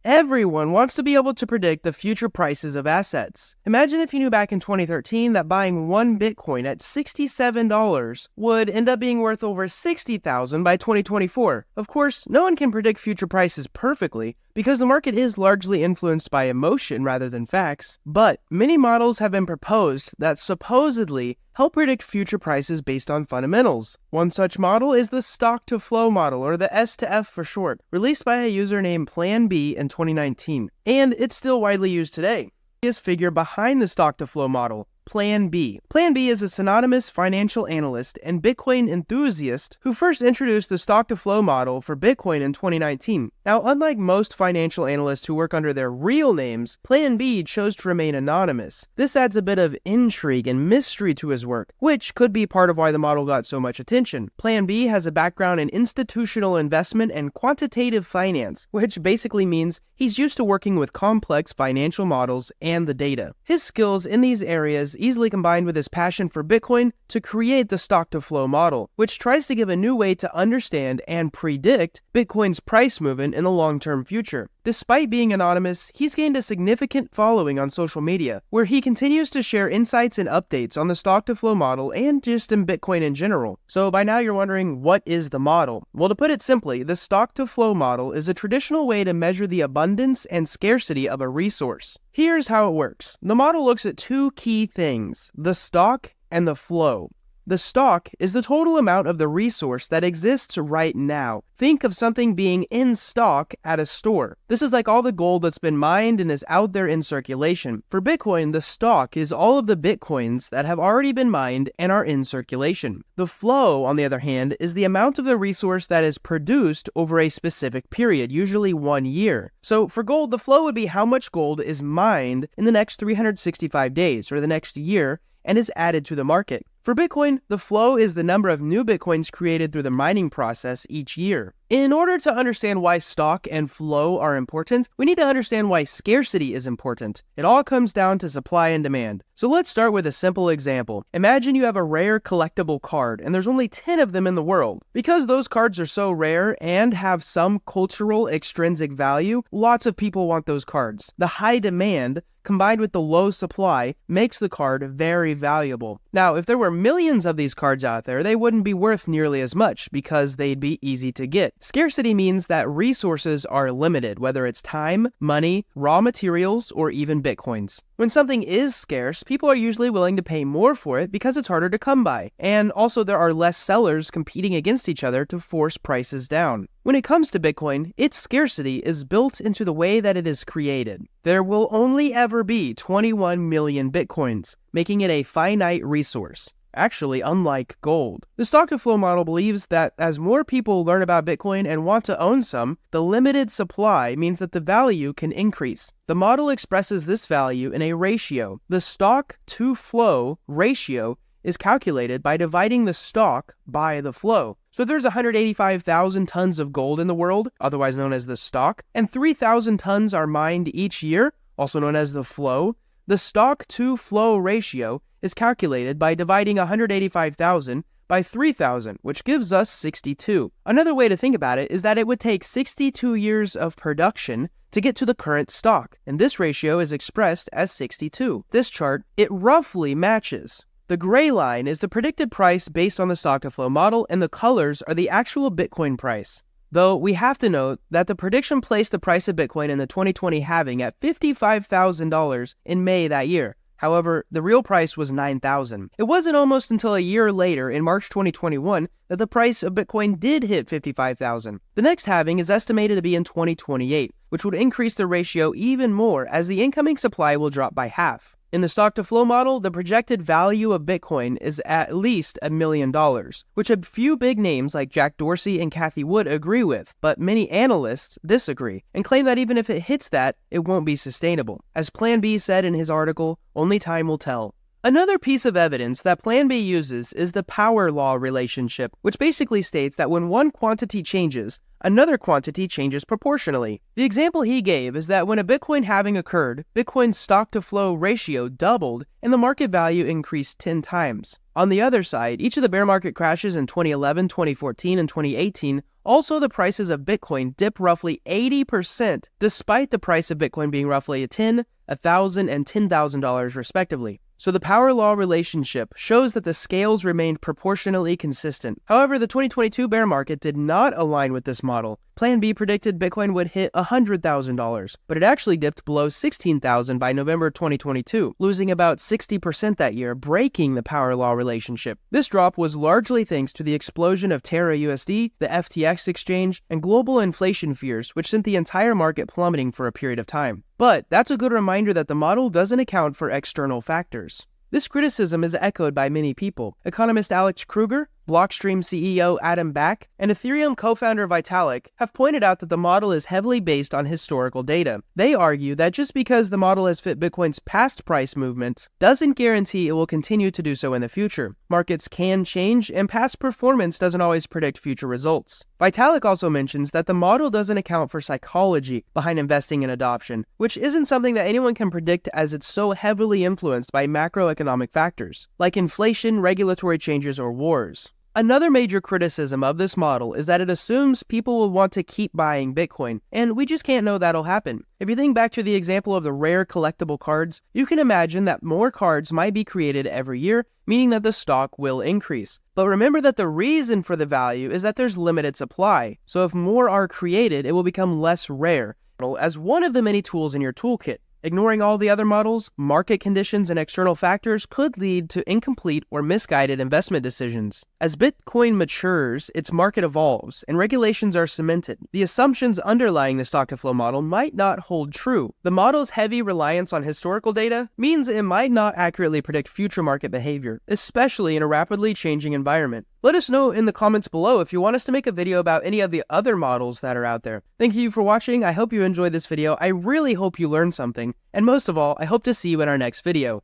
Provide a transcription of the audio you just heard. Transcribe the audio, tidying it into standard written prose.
Everyone wants to be able to predict the future prices of assets. Imagine if you knew back in 2013 that buying one Bitcoin at $67 would end up being worth over $60,000 by 2024. Of course, no one can predict future prices perfectly because the market is largely influenced by emotion rather than facts, but many models have been proposed that supposedly help predict future prices based on fundamentals. One such model is the stock-to-flow model, or the S to F for short, released by a user named Plan B in 2019, and it's still widely used today. The figure behind the stock-to-flow model, Plan B. Plan B is a synonymous financial analyst and Bitcoin enthusiast who first introduced the stock-to-flow model for Bitcoin in 2019. Now, unlike most financial analysts who work under their real names, Plan B chose to remain anonymous. This adds a bit of intrigue and mystery to his work, which could be part of why the model got so much attention. Plan B has a background in institutional investment and quantitative finance, which basically means he's used to working with complex financial models and the data. His skills in these areas easily combined with his passion for Bitcoin to create the stock-to-flow model, which tries to give a new way to understand and predict Bitcoin's price movement in the long-term future. Despite being anonymous, he's gained a significant following on social media, where he continues to share insights and updates on the stock-to-flow model and just in Bitcoin in general. So by now you're wondering, what is the model? Well, to put it simply, the stock-to-flow model is a traditional way to measure the abundance and scarcity of a resource. Here's how it works. The model looks at two key things: the stock and the flow. The stock is the total amount of the resource that exists right now. Think of something being in stock at a store. This is like all the gold that's been mined and is out there in circulation. For Bitcoin, the stock is all of the Bitcoins that have already been mined and are in circulation. The flow, on the other hand, is the amount of the resource that is produced over a specific period, usually 1 year. So for gold, the flow would be how much gold is mined in the next 365 days, or the next year, and is added to the market. For Bitcoin, the flow is the number of new Bitcoins created through the mining process each year. In order to understand why stock and flow are important, we need to understand why scarcity is important. It all comes down to supply and demand. So let's start with a simple example. Imagine you have a rare collectible card, and there's only 10 of them in the world. Because those cards are so rare and have some cultural extrinsic value, lots of people want those cards. The high demand, combined with the low supply, makes the card very valuable. Now, if there were millions of these cards out there, they wouldn't be worth nearly as much because they'd be easy to get. Scarcity means that resources are limited, whether it's time, money, raw materials, or even Bitcoins. When something is scarce, people are usually willing to pay more for it because it's harder to come by. And also there are less sellers competing against each other to force prices down. When it comes to Bitcoin, its scarcity is built into the way that it is created. There will only ever be 21 million Bitcoins, making it a finite resource. Actually, unlike gold. The stock-to-flow model believes that as more people learn about Bitcoin and want to own some, the limited supply means that the value can increase. The model expresses this value in a ratio. The stock-to-flow ratio is calculated by dividing the stock by the flow. So if there's 185,000 tons of gold in the world, otherwise known as the stock, and 3,000 tons are mined each year, also known as the flow, the stock-to-flow ratio is calculated by dividing 185,000 by 3,000, which gives us 62. Another way to think about it is that it would take 62 years of production to get to the current stock, and this ratio is expressed as 62. This chart, it roughly matches. The gray line is the predicted price based on the stock-to-flow model, and the colors are the actual Bitcoin price. Though we have to note that the prediction placed the price of Bitcoin in the 2020 halving at $55,000 in May that year. However, the real price was $9,000. It wasn't almost until a year later, in March 2021, that the price of Bitcoin did hit $55,000. The next halving is estimated to be in 2028, which would increase the ratio even more as the incoming supply will drop by half. In the stock-to-flow model, the projected value of Bitcoin is at least $1 million, which a few big names like Jack Dorsey and Cathie Wood agree with, but many analysts disagree and claim that even if it hits that, it won't be sustainable. As Plan B said in his article, only time will tell. Another piece of evidence that Plan B uses is the power law relationship, which basically states that when one quantity changes, another quantity changes proportionally. The example he gave is that when a Bitcoin halving occurred, Bitcoin's stock-to-flow ratio doubled and the market value increased 10 times. On the other side, each of the bear market crashes in 2011, 2014, and 2018 also the prices of Bitcoin dip roughly 80%, despite the price of Bitcoin being roughly $10,000, $1,000, and $10,000 respectively. So the power law relationship shows that the scales remained proportionally consistent. However, the 2022 bear market did not align with this model. Plan B predicted Bitcoin would hit $100,000, but it actually dipped below $16,000 by November 2022, losing about 60% that year, breaking the power law relationship. This drop was largely thanks to the explosion of Terra USD, the FTX exchange, and global inflation fears, which sent the entire market plummeting for a period of time. But that's a good reminder that the model doesn't account for external factors. This criticism is echoed by many people. Economist Alex Kruger, Blockstream CEO Adam Back, and Ethereum co-founder Vitalik have pointed out that the model is heavily based on historical data. They argue that just because the model has fit Bitcoin's past price movements doesn't guarantee it will continue to do so in the future. Markets can change, and past performance doesn't always predict future results. Vitalik also mentions that the model doesn't account for psychology behind investing and adoption, which isn't something that anyone can predict as it's so heavily influenced by macroeconomic factors, like inflation, regulatory changes, or wars. Another major criticism of this model is that it assumes people will want to keep buying Bitcoin, and we just can't know that'll happen. If you think back to the example of the rare collectible cards, you can imagine that more cards might be created every year, meaning that the stock will increase. But remember that the reason for the value is that there's limited supply, so if more are created, it will become less rare, as one of the many tools in your toolkit. Ignoring all the other models, market conditions and external factors could lead to incomplete or misguided investment decisions. As Bitcoin matures, its market evolves, and regulations are cemented. The assumptions underlying the stock-to-flow model might not hold true. The model's heavy reliance on historical data means it might not accurately predict future market behavior, especially in a rapidly changing environment. Let us know in the comments below if you want us to make a video about any of the other models that are out there. Thank you for watching. I hope you enjoyed this video. I really hope you learned something. And most of all, I hope to see you in our next video.